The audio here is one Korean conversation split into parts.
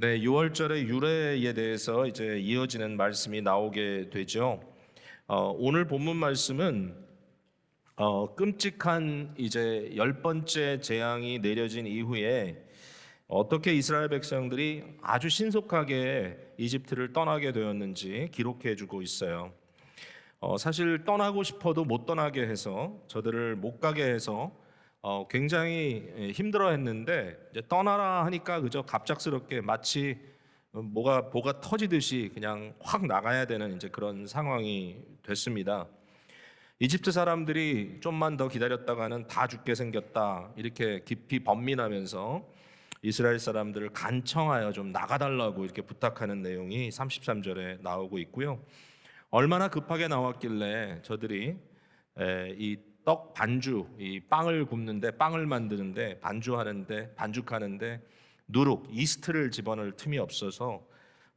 네, 6월절의 유래에 대해서 이제 이어지는 말씀이 나오게 되죠. 오늘 본문 말씀은 끔찍한 이제 10번째 재앙이 내려진 이후에 어떻게 이스라엘 백성들이 아주 신속하게 이집트를 떠나게 되었는지 기록해 주고 있어요. 사실 떠나고 싶어도 못 떠나게 해서 저들을 못 가게 해서 굉장히 힘들어했는데 이제 떠나라 하니까 그저 갑작스럽게 마치 뭐가 터지듯이 그냥 확 나가야 되는 이제 그런 상황이 됐습니다. 이집트 사람들이 좀만 더 기다렸다가는 다 죽게 생겼다 이렇게 깊이 번민하면서 이스라엘 사람들을 간청하여 좀 나가달라고 이렇게 부탁하는 내용이 33절에 나오고 있고요. 얼마나 급하게 나왔길래 저들이 이 떡 반주, 이 빵을 굽는데 빵을 만드는데 반죽하는데 누룩, 이스트를 집어넣을 틈이 없어서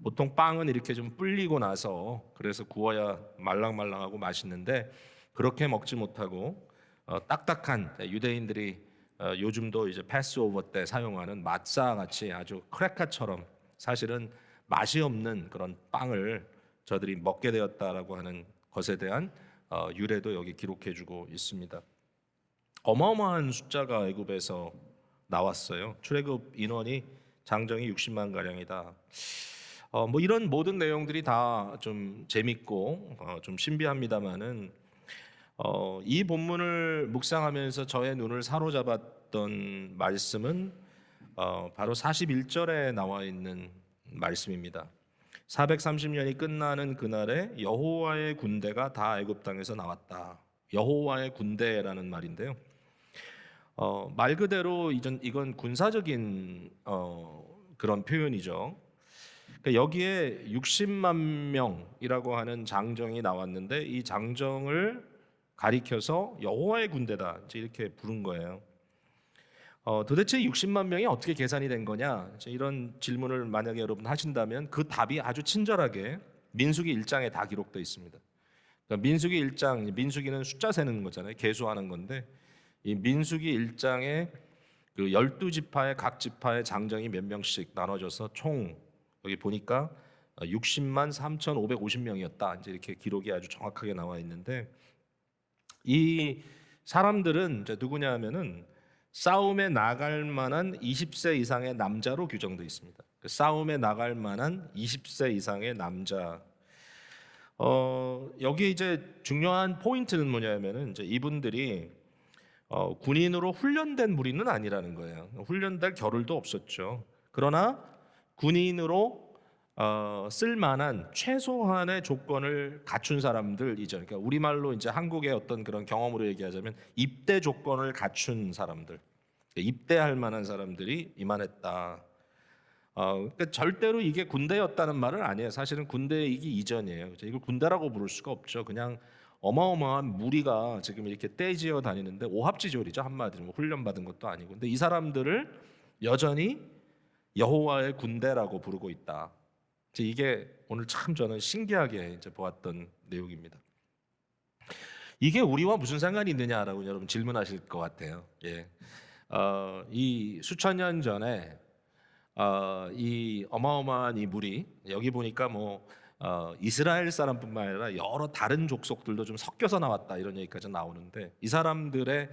보통 빵은 이렇게 좀 불리고 나서 그래서 구워야 말랑말랑하고 맛있는데 그렇게 먹지 못하고 딱딱한 유대인들이 요즘도 이제 패스오버 때 사용하는 마tzah 같이 아주 크래커처럼 사실은 맛이 없는 그런 빵을 저들이 먹게 되었다라고 하는 것에 대한 유래도 여기 기록해주고 있습니다. 어마어마한 숫자가 애굽에서 나왔어요. 출애굽 인원이 장정이 60만 가량이다. 뭐 이런 모든 내용들이 다 좀 재밌고 좀 신비합니다만은 이 본문을 묵상하면서 저의 눈을 사로잡았던 말씀은 바로 41절에 나와 있는 말씀입니다. 430년이 끝나는 그날에 여호와의 군대가 다 애굽 땅에서 나왔다. 여호와의 군대라는 말인데요. 말 그대로 이건 군사적인 그런 표현이죠. 그러니까 여기에 60만 명이라고 하는 장정이 나왔는데 이 장정을 가리켜서 여호와의 군대다 이렇게 부른 거예요. 도대체 60만 명이 어떻게 계산이 된 거냐? 이런 질문을 만약에 여러분 하신다면 그 답이 아주 친절하게 민수기 1장에 다 기록되어 있습니다. 그러니까 민수기 1장, 민수기는 숫자 세는 거잖아요. 계수하는 건데 이 민수기 1장에 그 12지파의 각 지파의 장정이 몇 명씩 나눠져서 총 여기 보니까 60만 3,550명이었다. 이제 이렇게 기록이 아주 정확하게 나와 있는데 이 사람들은 이제 누구냐 하면은 싸움에 나갈 만한 20세 이상의 남자로 규정되어 있습니다. 싸움에 나갈 만한 20세 이상의 남자. 여기 이제 중요한 포인트는 뭐냐면은 이제 이분들이 군인으로 훈련된 무리는 아니라는 거예요. 훈련될 겨를도 없었죠. 그러나 군인으로 쓸만한 최소한의 조건을 갖춘 사람들이죠. 그러니까 우리말로 이제 한국의 어떤 그런 경험으로 얘기하자면 입대 조건을 갖춘 사람들, 입대할 만한 사람들이 이만했다. 그러니까 절대로 이게 군대였다는 말은 아니에요. 사실은 군대이기 이전이에요. 이걸 군대라고 부를 수가 없죠. 그냥 어마어마한 무리가 지금 이렇게 떼지어 다니는데 오합지졸이죠. 한마디로 훈련받은 것도 아니고. 근데 이 사람들을 여전히 여호와의 군대라고 부르고 있다. 이게 오늘 참 저는 신기하게 이제 보았던 내용입니다. 이게 우리와 무슨 상관이 있느냐라고 여러분 질문하실 것 같아요. 예. 이 수천 년 전에 이 어마어마한 이 무리 여기 보니까 뭐 이스라엘 사람뿐만 아니라 여러 다른 족속들도 좀 섞여서 나왔다 이런 얘기까지 나오는데 이 사람들의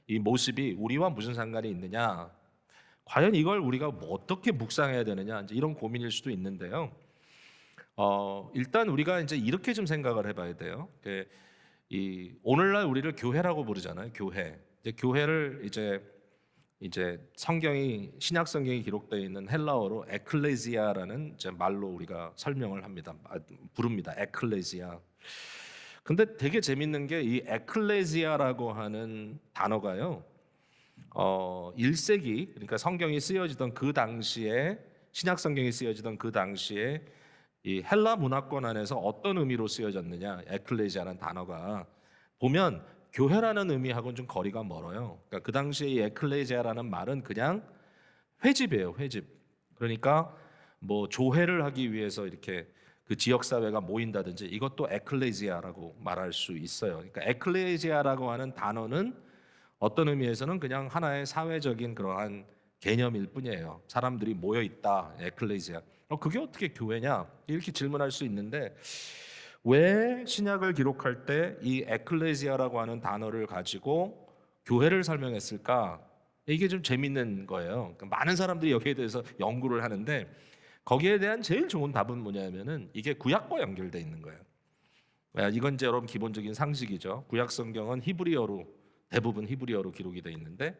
이 모습이 우리와 무슨 상관이 있느냐? 과연 이걸 우리가 뭐 어떻게 묵상해야 되느냐? 이제 이런 고민일 수도 있는데요. 일단 우리가 이제 이렇게 좀 생각을 해봐야 돼요. 이 오늘날 우리를 교회라고 부르잖아요. 교회. 이제 교회를 이제 성경이 신약 성경이 기록되어 있는 헬라어로 에클레시아라는 이제 말로 우리가 설명을 합니다. 부릅니다. 에클레시아. 근데 되게 재밌는 게 이 에클레시아라고 하는 단어가요. 1세기 그러니까 성경이 쓰여지던 그 당시에 신약 성경이 쓰여지던 그 당시에 이 헬라 문화권 안에서 어떤 의미로 쓰여졌느냐? 에클레시아라는 단어가 보면 교회라는 의미하고는 좀 거리가 멀어요. 그러니까 그 당시에 이 에클레시아라는 말은 그냥 회집이에요, 회집. 그러니까 뭐 조회를 하기 위해서 이렇게 그 지역 사회가 모인다든지 이것도 에클레시아라고 말할 수 있어요. 그러니까 에클레시아라고 하는 단어는 어떤 의미에서는 그냥 하나의 사회적인 그러한 개념일 뿐이에요. 사람들이 모여 있다, 에클레시아. 그게 어떻게 교회냐? 이렇게 질문할 수 있는데 왜 신약을 기록할 때 이 에클레시아라고 하는 단어를 가지고 교회를 설명했을까? 이게 좀 재밌는 거예요. 그러니까 많은 사람들이 여기에 대해서 연구를 하는데 거기에 대한 제일 좋은 답은 뭐냐면은 이게 구약과 연결돼 있는 거예요. 이건 이제 여러분 기본적인 상식이죠. 구약 성경은 히브리어로 대부분 히브리어로 기록이 돼 있는데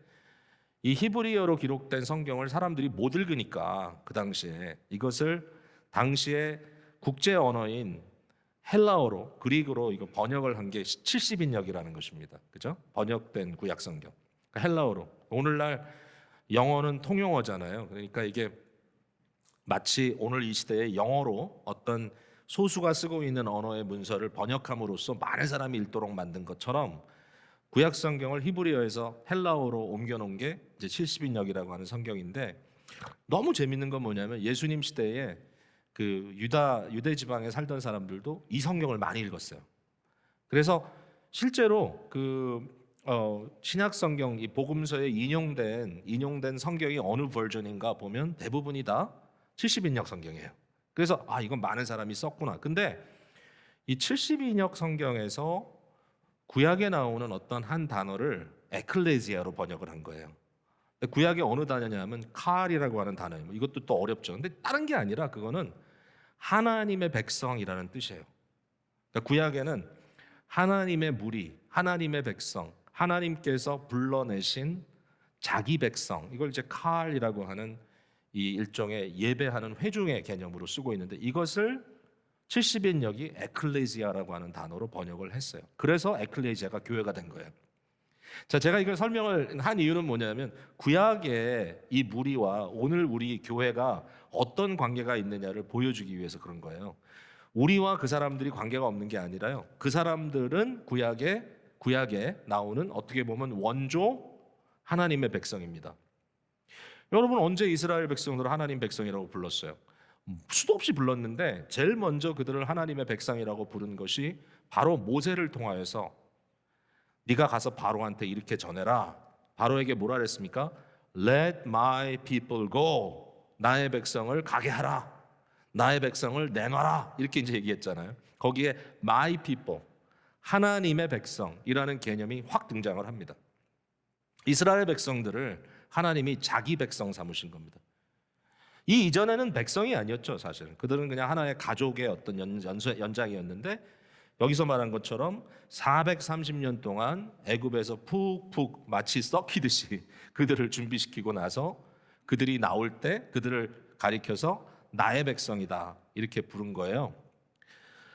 이 히브리어로 기록된 성경을 사람들이 못 읽으니까 그 당시에 이것을 당시에 국제 언어인 헬라어로 그리그로 이거 번역을 한 게 70인역이라는 것입니다. 그죠? 번역된 구약 성경. 그러니까 헬라어로. 오늘날 영어는 통용어잖아요. 그러니까 이게 마치 오늘 이 시대에 영어로 어떤 소수가 쓰고 있는 언어의 문서를 번역함으로써 많은 사람이 읽도록 만든 것처럼 구약 성경을 히브리어에서 헬라어로 옮겨놓은 게 이제 70인역이라고 하는 성경인데 너무 재밌는 건 뭐냐면 예수님 시대에 그 유대 지방에 살던 사람들도 이 성경을 많이 읽었어요. 그래서 실제로 신약 성경 이 복음서에 인용된 성경이 어느 버전인가 보면 대부분이 다 70인역 성경이에요. 그래서 이건 많은 사람이 썼구나. 근데 이 70인역 성경에서 구약에 나오는 어떤 한 단어를 에클레시아로 번역을 한 거예요. 구약의 어느 단어냐면 칼이라고 하는 단어예요. 이것도 또 어렵죠. 근데 다른 게 아니라 그거는 하나님의 백성이라는 뜻이에요. 그러니까 구약에는 하나님의 무리, 하나님의 백성, 하나님께서 불러내신 자기 백성, 이걸 이제 칼이라고 하는 이 일종의 예배하는 회중의 개념으로 쓰고 있는데 이것을 70인역이 에클레시아라고 하는 단어로 번역을 했어요. 그래서 에클레시아가 교회가 된 거예요. 자, 제가 이걸 설명을 한 이유는 뭐냐면 구약의 이 무리와 오늘 우리 교회가 어떤 관계가 있느냐를 보여주기 위해서 그런 거예요. 우리와 그 사람들이 관계가 없는 게 아니라요. 그 사람들은 구약에 나오는 어떻게 보면 원조 하나님의 백성입니다. 여러분 언제 이스라엘 백성들을 하나님 백성이라고 불렀어요? 수도 없이 불렀는데 제일 먼저 그들을 하나님의 백성이라고 부른 것이 바로 모세를 통하여서 네가 가서 바로한테 이렇게 전해라. 바로에게 뭐라 그랬습니까? Let my people go. 나의 백성을 가게 하라. 나의 백성을 내놔라. 이렇게 이제 얘기했잖아요. 거기에 my people, 하나님의 백성이라는 개념이 확 등장을 합니다. 이스라엘 백성들을 하나님이 자기 백성 삼으신 겁니다. 이 이전에는 백성이 아니었죠, 사실은. 그들은 그냥 하나의 가족의 어떤 연장이었는데 여기서 말한 것처럼 430년 동안 애굽에서 푹푹 마치 썩히듯이 그들을 준비시키고 나서 그들이 나올 때 그들을 가리켜서 나의 백성이다 이렇게 부른 거예요.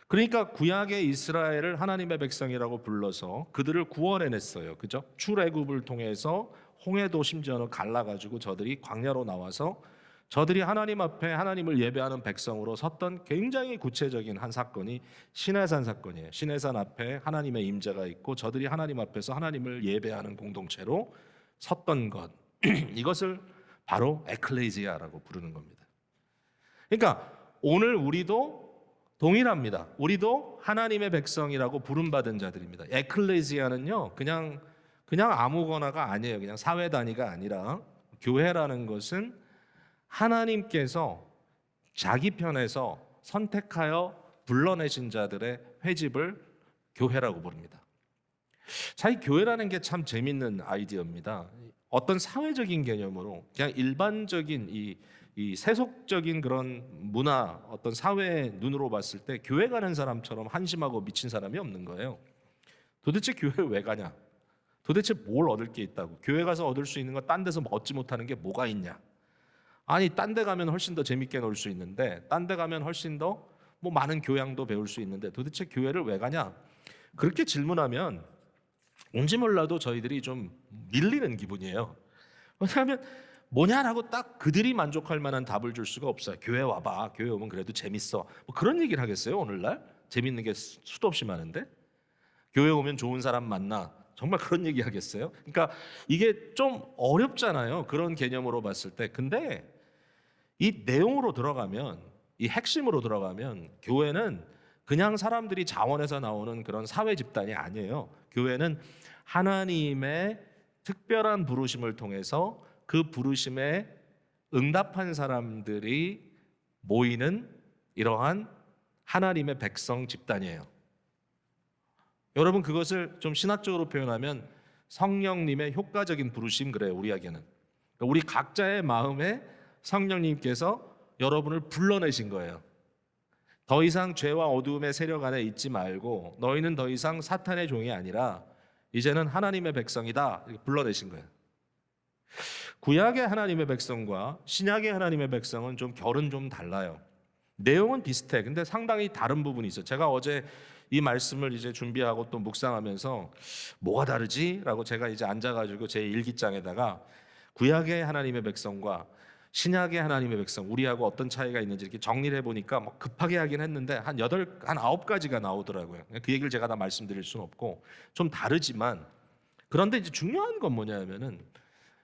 그러니까 구약의 이스라엘을 하나님의 백성이라고 불러서 그들을 구원해냈어요. 그죠? 출애굽을 통해서 홍해도 심지어는 갈라가지고 저들이 광야로 나와서 저들이 하나님 앞에 하나님을 예배하는 백성으로 섰던 굉장히 구체적인 한 사건이 시내산 사건이에요. 시내산 앞에 하나님의 임재가 있고 저들이 하나님 앞에서 하나님을 예배하는 공동체로 섰던 것 이것을 바로 에클레시아라고 부르는 겁니다. 그러니까 오늘 우리도 동일합니다. 우리도 하나님의 백성이라고 부름받은 자들입니다. 에클레시아는요 그냥 아무거나가 아니에요. 그냥 사회 단위가 아니라 교회라는 것은 하나님께서 자기 편에서 선택하여 불러내신 자들의 회집을 교회라고 부릅니다. 자, 이 교회라는 게 참 재밌는 아이디어입니다. 어떤 사회적인 개념으로 그냥 일반적인 이 세속적인 그런 문화, 어떤 사회의 눈으로 봤을 때 교회 가는 사람처럼 한심하고 미친 사람이 없는 거예요. 도대체 교회 왜 가냐? 도대체 뭘 얻을 게 있다고? 교회 가서 얻을 수 있는 거 딴 데서 얻지 못하는 게 뭐가 있냐? 아니 딴 데 가면 훨씬 더 재밌게 놀 수 있는데 딴 데 가면 훨씬 더 뭐 많은 교양도 배울 수 있는데 도대체 교회를 왜 가냐? 그렇게 질문하면 뭔지 몰라도 저희들이 좀 밀리는 기분이에요. 왜냐하면 뭐냐라고 딱 그들이 만족할 만한 답을 줄 수가 없어요. 교회 와봐. 교회 오면 그래도 재밌어. 뭐 그런 얘기를 하겠어요 오늘날? 재밌는 게 수도 없이 많은데? 교회 오면 좋은 사람 만나. 정말 그런 얘기 하겠어요? 그러니까 이게 좀 어렵잖아요. 그런 개념으로 봤을 때. 근데 이 내용으로 들어가면, 이 핵심으로 들어가면 교회는 그냥 사람들이 자원해서 나오는 그런 사회 집단이 아니에요. 교회는 하나님의 특별한 부르심을 통해서 그 부르심에 응답한 사람들이 모이는 이러한 하나님의 백성 집단이에요. 여러분, 그것을 좀 신학적으로 표현하면 성령님의 효과적인 부르심, 그래요. 우리에게는 우리 각자의 마음에 성령님께서 여러분을 불러내신 거예요. 더 이상 죄와 어두움의 세력 안에 있지 말고 너희는 더 이상 사탄의 종이 아니라 이제는 하나님의 백성이다, 이렇게 불러내신 거예요. 구약의 하나님의 백성과 신약의 하나님의 백성은 좀 결은 좀 달라요. 내용은 비슷해. 근데 상당히 다른 부분이 있어요. 제가 어제 이 말씀을 이제 준비하고 또 묵상하면서 뭐가 다르지? 라고 제가 이제 앉아가지고 제 일기장에다가 구약의 하나님의 백성과 신약의 하나님의 백성, 우리하고 어떤 차이가 있는지 이렇게 정리를 해보니까 뭐 급하게 하긴 했는데 한 9가지가 나오더라고요. 그 얘기를 제가 다 말씀드릴 수는 없고 좀 다르지만, 그런데 이제 중요한 건 뭐냐면은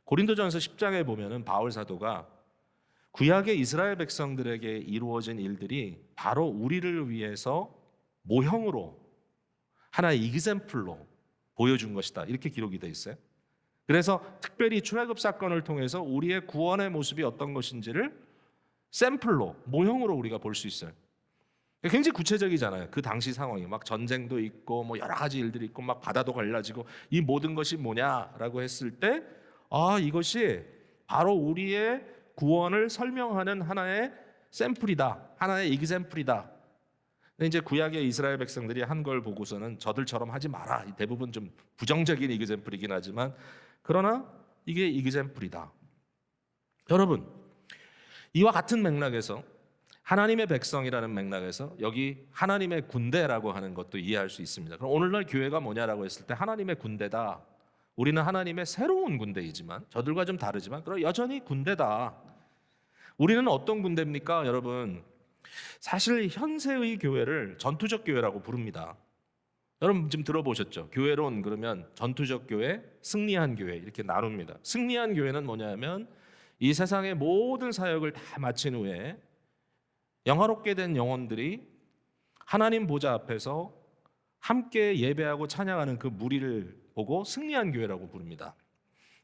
고린도전서 10장에 보면은 바울 사도가 구약의 이스라엘 백성들에게 이루어진 일들이 바로 우리를 위해서 모형으로 하나의 이그샘플로 보여준 것이다, 이렇게 기록이 되어 있어요. 그래서 특별히 출애굽 사건을 통해서 우리의 구원의 모습이 어떤 것인지를 샘플로, 모형으로 우리가 볼 수 있어요. 굉장히 구체적이잖아요. 그 당시 상황이 막 전쟁도 있고 뭐 여러 가지 일들이 있고 막 바다도 갈라지고 이 모든 것이 뭐냐라고 했을 때, 이것이 바로 우리의 구원을 설명하는 하나의 샘플이다, 하나의 이그샘플이다. 근데 이제 구약의 이스라엘 백성들이 한 걸 보고서는 저들처럼 하지 마라, 대부분 좀 부정적인 이그샘플이긴 하지만 그러나 이게 이그샘플이다. 여러분, 이와 같은 맥락에서 하나님의 백성이라는 맥락에서 여기 하나님의 군대라고 하는 것도 이해할 수 있습니다. 그럼 오늘날 교회가 뭐냐라고 했을 때 하나님의 군대다. 우리는 하나님의 새로운 군대이지만 저들과 좀 다르지만 그럼 여전히 군대다. 우리는 어떤 군대입니까? 여러분, 사실 현세의 교회를 전투적 교회라고 부릅니다. 여러분 지금 들어보셨죠? 교회론 그러면 전투적 교회, 승리한 교회 이렇게 나눕니다. 승리한 교회는 뭐냐면 이 세상의 모든 사역을 다 마친 후에 영화롭게 된 영혼들이 하나님 보좌 앞에서 함께 예배하고 찬양하는 그 무리를 보고 승리한 교회라고 부릅니다.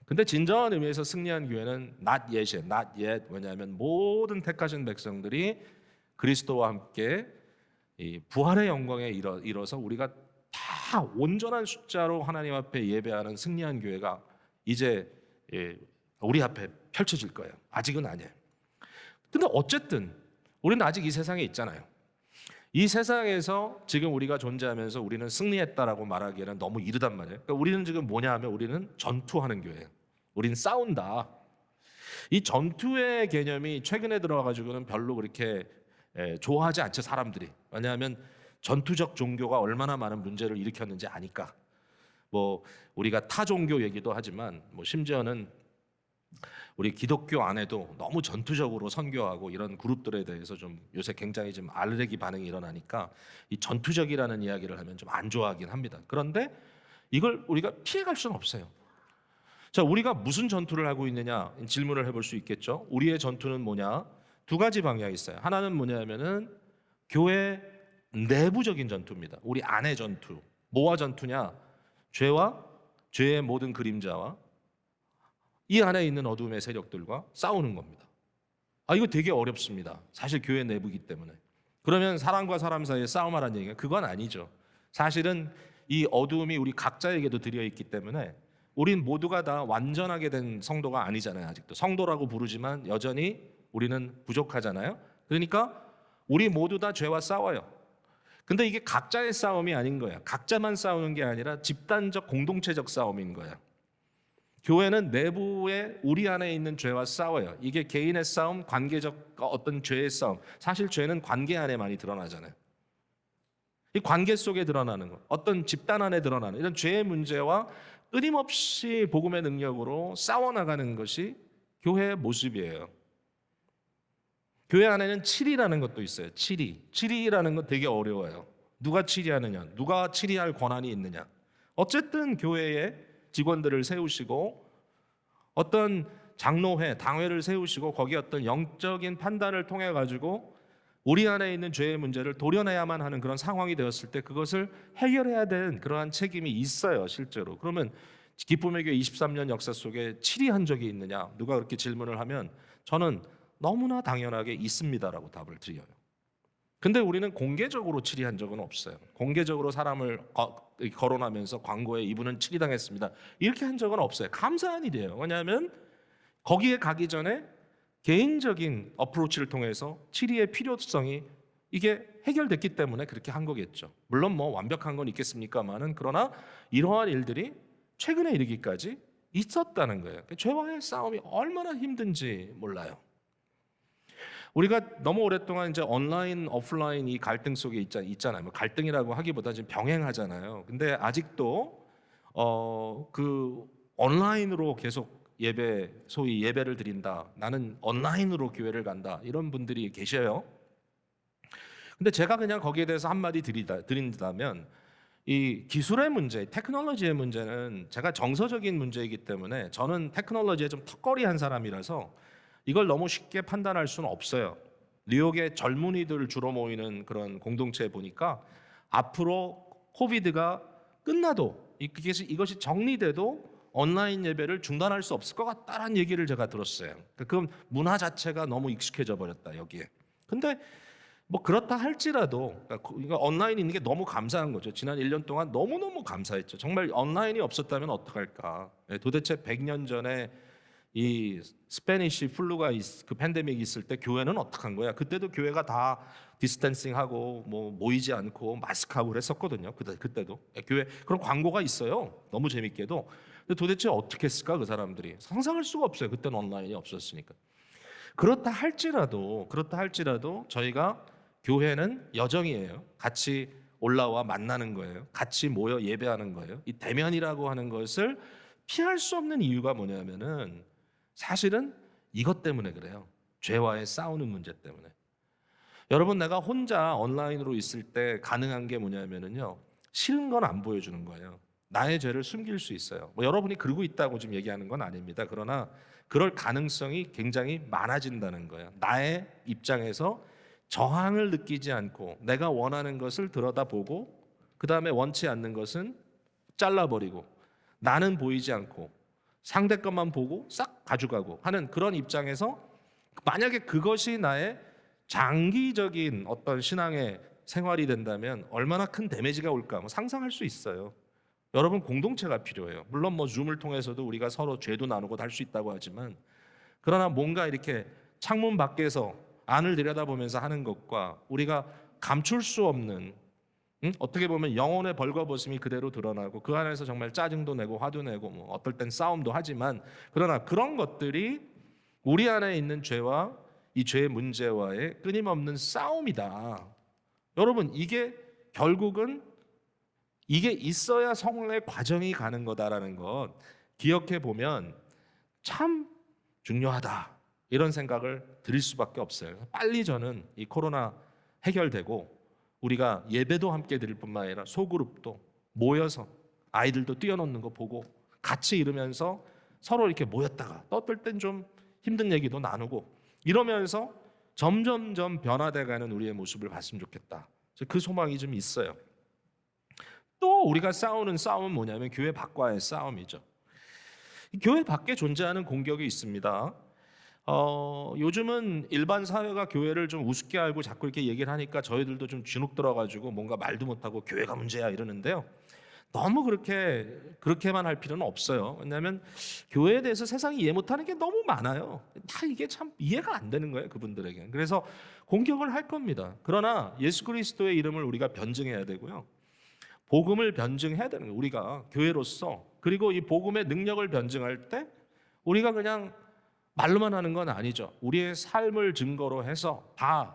근데 진정한 의미에서 승리한 교회는 not yet이에요. not yet. 왜냐하면 모든 택하신 백성들이 그리스도와 함께 이 부활의 영광에 이뤄서 우리가 다 온전한 숫자로 하나님 앞에 예배하는 승리한 교회가 이제 우리 앞에 펼쳐질 거예요. 아직은 아니에요. 근데 어쨌든 우리는 아직 이 세상에 있잖아요. 이 세상에서 지금 우리가 존재하면서 우리는 승리했다라고 말하기에는 너무 이르단 말이에요. 그러니까 우리는 지금 뭐냐 하면 우리는 전투하는 교회예요. 우리는 싸운다. 이 전투의 개념이 최근에 들어와가지고는 별로 그렇게 좋아하지 않죠, 사람들이. 왜냐하면 전투적 종교가 얼마나 많은 문제를 일으켰는지 아니까. 뭐 우리가 타 종교 얘기도 하지만 뭐 심지어는 우리 기독교 안에도 너무 전투적으로 선교하고 이런 그룹들에 대해서 좀 요새 굉장히 좀 알레르기 반응이 일어나니까 이 전투적이라는 이야기를 하면 좀 안 좋아하긴 합니다. 그런데 이걸 우리가 피해갈 수는 없어요. 자, 우리가 무슨 전투를 하고 있느냐 질문을 해볼 수 있겠죠. 우리의 전투는 뭐냐? 두 가지 방향이 있어요. 하나는 뭐냐면은 교회 내부적인 전투입니다. 우리 안의 전투. 뭐와 전투냐? 죄와 죄의 모든 그림자와 이 안에 있는 어둠의 세력들과 싸우는 겁니다. 이거 되게 어렵습니다. 사실 교회 내부이기 때문에. 그러면 사람과 사람 사이에 싸움하라는 얘기가 그건 아니죠. 사실은 이 어두움이 우리 각자에게도 들여 있기 때문에 우린 모두가 다 완전하게 된 성도가 아니잖아요. 아직도 성도라고 부르지만 여전히 우리는 부족하잖아요. 그러니까 우리 모두 다 죄와 싸워요. 근데 이게 각자의 싸움이 아닌 거예요. 각자만 싸우는 게 아니라 집단적 공동체적 싸움인 거예요. 교회는 내부에 우리 안에 있는 죄와 싸워요. 이게 개인의 싸움, 관계적 어떤 죄의 싸움. 사실 죄는 관계 안에 많이 드러나잖아요. 이 관계 속에 드러나는 것, 어떤 집단 안에 드러나는 이런 죄의 문제와 끊임없이 복음의 능력으로 싸워나가는 것이 교회의 모습이에요. 교회 안에는 치리라는 것도 있어요. 치리라는 건 되게 어려워요. 누가 치리하느냐, 누가 치리할 권한이 있느냐. 어쨌든 교회에 직원들을 세우시고 어떤 장로회, 당회를 세우시고 거기에 어떤 영적인 판단을 통해 가지고 우리 안에 있는 죄의 문제를 도려내야만 하는 그런 상황이 되었을 때 그것을 해결해야 되는 그러한 책임이 있어요, 실제로. 그러면 기쁨의 교회 23년 역사 속에 치리한 적이 있느냐? 누가 그렇게 질문을 하면 저는 너무나 당연하게 있습니다라고 답을 드려요. 근데 우리는 공개적으로 치리한 적은 없어요. 공개적으로 사람을 거론하면서 광고에 이분은 치리당했습니다, 이렇게 한 적은 없어요. 감사한 일이에요. 왜냐하면 거기에 가기 전에 개인적인 어프로치를 통해서 치리의 필요성이 이게 해결됐기 때문에 그렇게 한 거겠죠. 물론 뭐 완벽한 건 있겠습니까만은, 그러나 이러한 일들이 최근에 이르기까지 있었다는 거예요. 죄와의 싸움이 얼마나 힘든지 몰라요. 우리가 너무 오랫동안 이제 온라인, 오프라인 이 갈등 속에 있잖아요. 뭐 갈등이라고 하기보다 지금 병행하잖아요. 근데 아직도 그 온라인으로 계속 소위 예배를 드린다, 나는 온라인으로 교회를 간다, 이런 분들이 계셔요. 근데 제가 그냥 거기에 대해서 한마디 드린다면, 이 기술의 문제, 테크놀로지의 문제는 제가 정서적인 문제이기 때문에 저는 테크놀로지에 좀 턱걸이한 사람이라서 이걸 너무 쉽게 판단할 수는 없어요. 뉴욕의 젊은이들 주로 모이는 그런 공동체에 보니까 앞으로 코비드가 끝나도 이것이 정리돼도 온라인 예배를 중단할 수 없을 것 같다라는 얘기를 제가 들었어요. 그 문화 자체가 너무 익숙해져 버렸다 여기에. 근데 뭐 그렇다 할지라도 온라인 있는 게 너무 감사한 거죠. 지난 1년 동안 너무너무 감사했죠. 정말 온라인이 없었다면 어떡할까. 도대체 100년 전에 이 스페니쉬 플루가 그 팬데믹이 있을 때 교회는 어떡한 거야? 그때도 교회가 다 디스텐싱하고 뭐 모이지 않고 마스크하고 그랬었거든요. 그때도 교회 그런 광고가 있어요. 너무 재밌게도. 근데 도대체 어떻게 했을까 그 사람들이? 상상할 수가 없어요. 그때는 온라인이 없었으니까. 그렇다 할지라도 저희가 교회는 여정이에요. 같이 올라와 만나는 거예요. 같이 모여 예배하는 거예요. 이 대면이라고 하는 것을 피할 수 없는 이유가 뭐냐면은 사실은 이것 때문에 그래요. 죄와의 싸우는 문제 때문에. 여러분, 내가 혼자 온라인으로 있을 때 가능한 게 뭐냐면은요, 싫은 건 안 보여주는 거예요. 나의 죄를 숨길 수 있어요. 뭐 여러분이 그러고 있다고 지금 얘기하는 건 아닙니다. 그러나 그럴 가능성이 굉장히 많아진다는 거예요. 나의 입장에서 저항을 느끼지 않고 내가 원하는 것을 들여다보고 그 다음에 원치 않는 것은 잘라버리고 나는 보이지 않고 상대 것만 보고 싹 가져가고 하는 그런 입장에서, 만약에 그것이 나의 장기적인 어떤 신앙의 생활이 된다면 얼마나 큰 데미지가 올까 상상할 수 있어요. 여러분, 공동체가 필요해요. 물론 뭐 줌을 통해서도 우리가 서로 죄도 나누고 할 수 있다고 하지만, 그러나 뭔가 이렇게 창문 밖에서 안을 들여다보면서 하는 것과 우리가 감출 수 없는, 어떻게 보면 영혼의 벌거벗음이 그대로 드러나고 그 안에서 정말 짜증도 내고 화도 내고 뭐 어떨 땐 싸움도 하지만, 그러나 그런 것들이 우리 안에 있는 죄와 이 죄의 문제와의 끊임없는 싸움이다. 여러분, 이게 결국은 이게 있어야 성령의 과정이 가는 거다라는 것 기억해 보면 참 중요하다, 이런 생각을 드릴 수밖에 없어요. 빨리 저는 이 코로나 해결되고 우리가 예배도 함께 드릴 뿐만 아니라 소그룹도 모여서 아이들도 뛰어놓는 거 보고 같이 이러면서 서로 이렇게 모였다가 또 어떨 땐 좀 힘든 얘기도 나누고 이러면서 점점점 변화돼가는 우리의 모습을 봤으면 좋겠다. 그 소망이 좀 있어요. 또 우리가 싸우는 싸움은 뭐냐면 교회 밖과의 싸움이죠. 교회 밖에 존재하는 공격이 있습니다. 요즘은 일반 사회가 교회를 좀 우습게 알고 자꾸 이렇게 얘기를 하니까 저희들도 좀 주눅 들어가지고 뭔가 말도 못하고 교회가 문제야 이러는데요. 너무 그렇게만 할 필요는 없어요. 왜냐하면 교회에 대해서 세상이 이해 못하는 게 너무 많아요. 다 이게 참 이해가 안 되는 거예요, 그분들에게. 그래서 공격을 할 겁니다. 그러나 예수 그리스도의 이름을 우리가 변증해야 되고요. 복음을 변증해야 되는 거예요, 우리가 교회로서. 그리고 이 복음의 능력을 변증할 때 우리가 그냥 말로만 하는 건 아니죠. 우리의 삶을 증거로 해서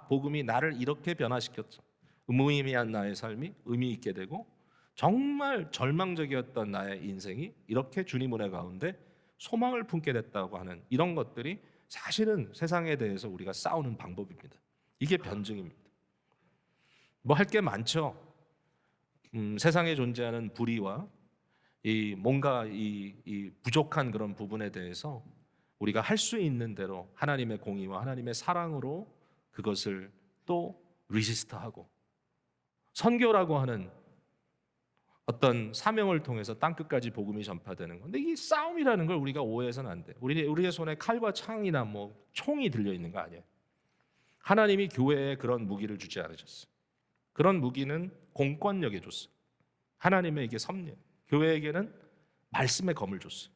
복음이 나를 이렇게 변화시켰죠. 무의미한 나의 삶이 의미 있게 되고 정말 절망적이었던 나의 인생이 이렇게 주님 은혜 가운데 소망을 품게 됐다고 하는 이런 것들이 사실은 세상에 대해서 우리가 싸우는 방법입니다. 이게 변증입니다. 뭐 할 게 많죠. 세상에 존재하는 불의와 뭔가 이 부족한 그런 부분에 대해서 우리가 할 수 있는 대로 하나님의 공의와 하나님의 사랑으로 그것을 또 리지스트하고, 선교라고 하는 어떤 사명을 통해서 땅끝까지 복음이 전파되는 건데, 이 싸움이라는 걸 우리가 오해해서는 안 돼. 우리의 손에 칼과 창이나 뭐 총이 들려 있는 거 아니에요. 하나님이 교회에 그런 무기를 주지 않으셨어요. 그런 무기는 공권력에 줬어요. 하나님에게 섭리, 교회에게는 말씀의 검을 줬어요.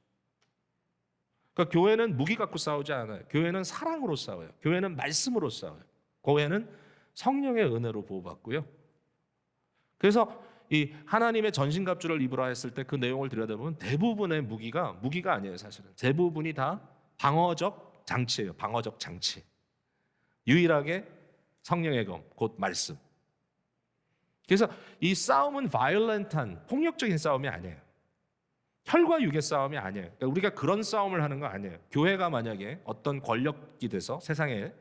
그러니까 교회는 무기 갖고 싸우지 않아요. 교회는 사랑으로 싸워요. 교회는 말씀으로 싸워요. 교회는 성령의 은혜로 보호받고요. 그래서 이 하나님의 전신갑주를 입으라 했을 때 그 내용을 들여다보면 대부분의 무기가 아니에요. 사실은 대부분이 다 방어적 장치예요. 방어적 장치. 유일하게 성령의 검, 곧 말씀. 그래서 이 싸움은 바이올렌트한 폭력적인 싸움이 아니에요. 혈과 육의 싸움이 아니에요. 그러니까 우리가 그런 싸움을 하는 거 아니에요. 교회가 만약에 어떤 권력이 돼서 세상에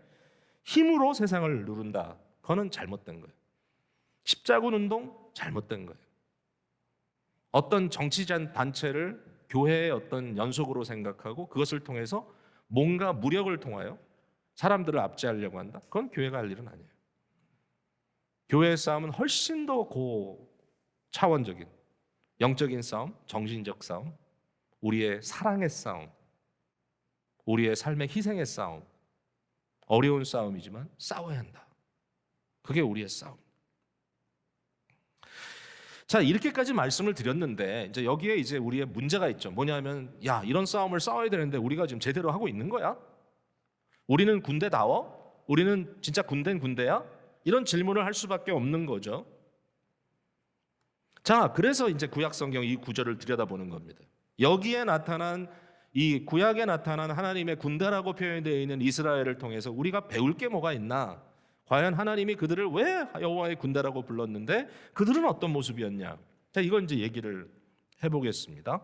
힘으로 세상을 누른다, 그거는 잘못된 거예요. 십자군 운동 잘못된 거예요. 어떤 정치적 단체를 교회의 어떤 연속으로 생각하고 그것을 통해서 뭔가 무력을 통하여 사람들을 압제하려고 한다, 그건 교회가 할 일은 아니에요. 교회의 싸움은 훨씬 더 고차원적인 영적인 싸움, 정신적 싸움, 우리의 사랑의 싸움, 우리의 삶의 희생의 싸움, 어려운 싸움이지만 싸워야 한다. 그게 우리의 싸움. 자, 이렇게까지 말씀을 드렸는데 이제 여기에 이제 우리의 문제가 있죠. 뭐냐면, 야, 이런 싸움을 싸워야 되는데 우리가 지금 제대로 하고 있는 거야? 우리는 군대다워? 우리는 진짜 군대는 군대야? 이런 질문을 할 수밖에 없는 거죠. 자, 그래서 이제 구약 성경 이 구절을 들여다보는 겁니다. 여기에 나타난 이 구약에 나타난 하나님의 군대라고 표현되어 있는 이스라엘을 통해서 우리가 배울 게 뭐가 있나? 과연 하나님이 그들을 왜 여호와의 군대라고 불렀는데 그들은 어떤 모습이었냐? 자, 이건 이제 얘기를 해보겠습니다.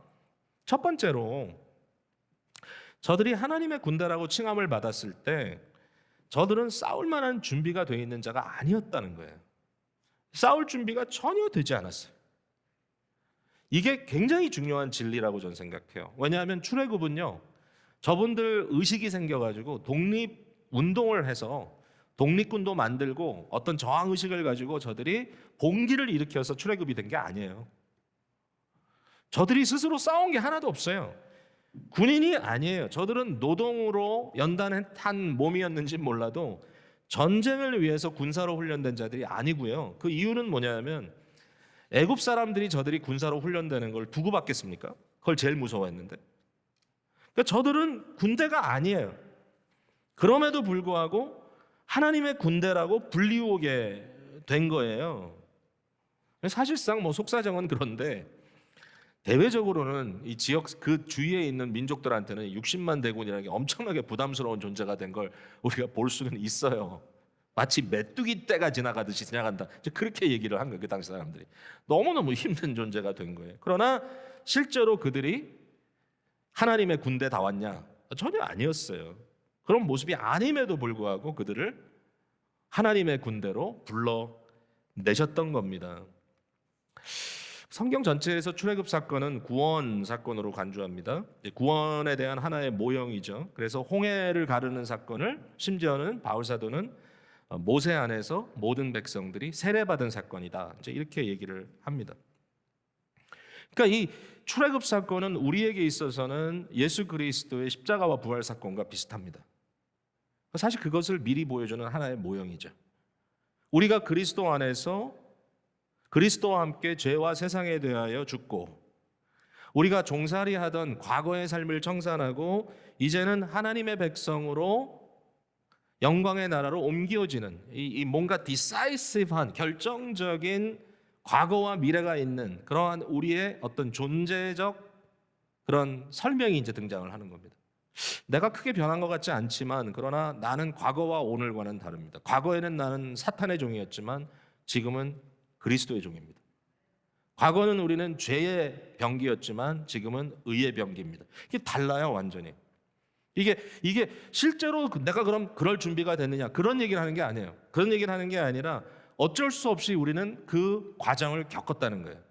첫 번째로, 저들이 하나님의 군대라고 칭함을 받았을 때 저들은 싸울 만한 준비가 되어 있는 자가 아니었다는 거예요. 싸울 준비가 전혀 되지 않았어요. 이게 굉장히 중요한 진리라고 저는 생각해요. 왜냐하면 출애굽은요, 저분들 의식이 생겨가지고 독립운동을 해서 독립군도 만들고 어떤 저항의식을 가지고 저들이 봉기를 일으켜서 출애굽이 된 게 아니에요. 저들이 스스로 싸운 게 하나도 없어요. 군인이 아니에요. 저들은 노동으로 연단한 몸이었는지 몰라도 전쟁을 위해서 군사로 훈련된 자들이 아니고요. 그 이유는 뭐냐면, 애굽 사람들이 저들이 군사로 훈련되는 걸 두고 받겠습니까? 그걸 제일 무서워했는데. 그러니까 저들은 군대가 아니에요. 그럼에도 불구하고 하나님의 군대라고 불리우게 된 거예요. 사실상 뭐 속사정은 그런데 대외적으로는 이 지역 그 주위에 있는 민족들한테는 60만 대군이라는 게 엄청나게 부담스러운 존재가 된 걸 우리가 볼 수는 있어요. 마치 메뚜기 떼가 지나가듯이 지나간다, 그렇게 얘기를 한 거예요. 그 당시 사람들이 너무너무 힘든 존재가 된 거예요. 그러나 실제로 그들이 하나님의 군대 다 왔냐? 전혀 아니었어요. 그런 모습이 아님에도 불구하고 그들을 하나님의 군대로 불러내셨던 겁니다. 성경 전체에서 출애굽 사건은 구원 사건으로 간주합니다. 구원에 대한 하나의 모형이죠. 그래서 홍해를 가르는 사건을 심지어는 바울 사도는 모세 안에서 모든 백성들이 세례받은 사건이다, 이제 이렇게 얘기를 합니다. 그러니까 이 출애굽 사건은 우리에게 있어서는 예수 그리스도의 십자가와 부활 사건과 비슷합니다. 사실 그것을 미리 보여주는 하나의 모형이죠. 우리가 그리스도 안에서 그리스도와 함께 죄와 세상에 대하여 죽고, 우리가 종살이 하던 과거의 삶을 청산하고 이제는 하나님의 백성으로 영광의 나라로 옮겨지는 이 뭔가 디사이시브한 결정적인 과거와 미래가 있는 그러한 우리의 어떤 존재적 그런 설명이 이제 등장을 하는 겁니다. 내가 크게 변한 것 같지 않지만 그러나 나는 과거와 오늘과는 다릅니다. 과거에는 나는 사탄의 종이었지만 지금은 그리스도의 종입니다. 과거는 우리는 죄의 병기였지만 지금은 의의 병기입니다. 이게 달라요, 완전히. 이게 실제로 내가 그럼 그럴 준비가 됐느냐, 그런 얘기를 하는 게 아니에요. 그런 얘기를 하는 게 아니라 어쩔 수 없이 우리는 그 과정을 겪었다는 거예요.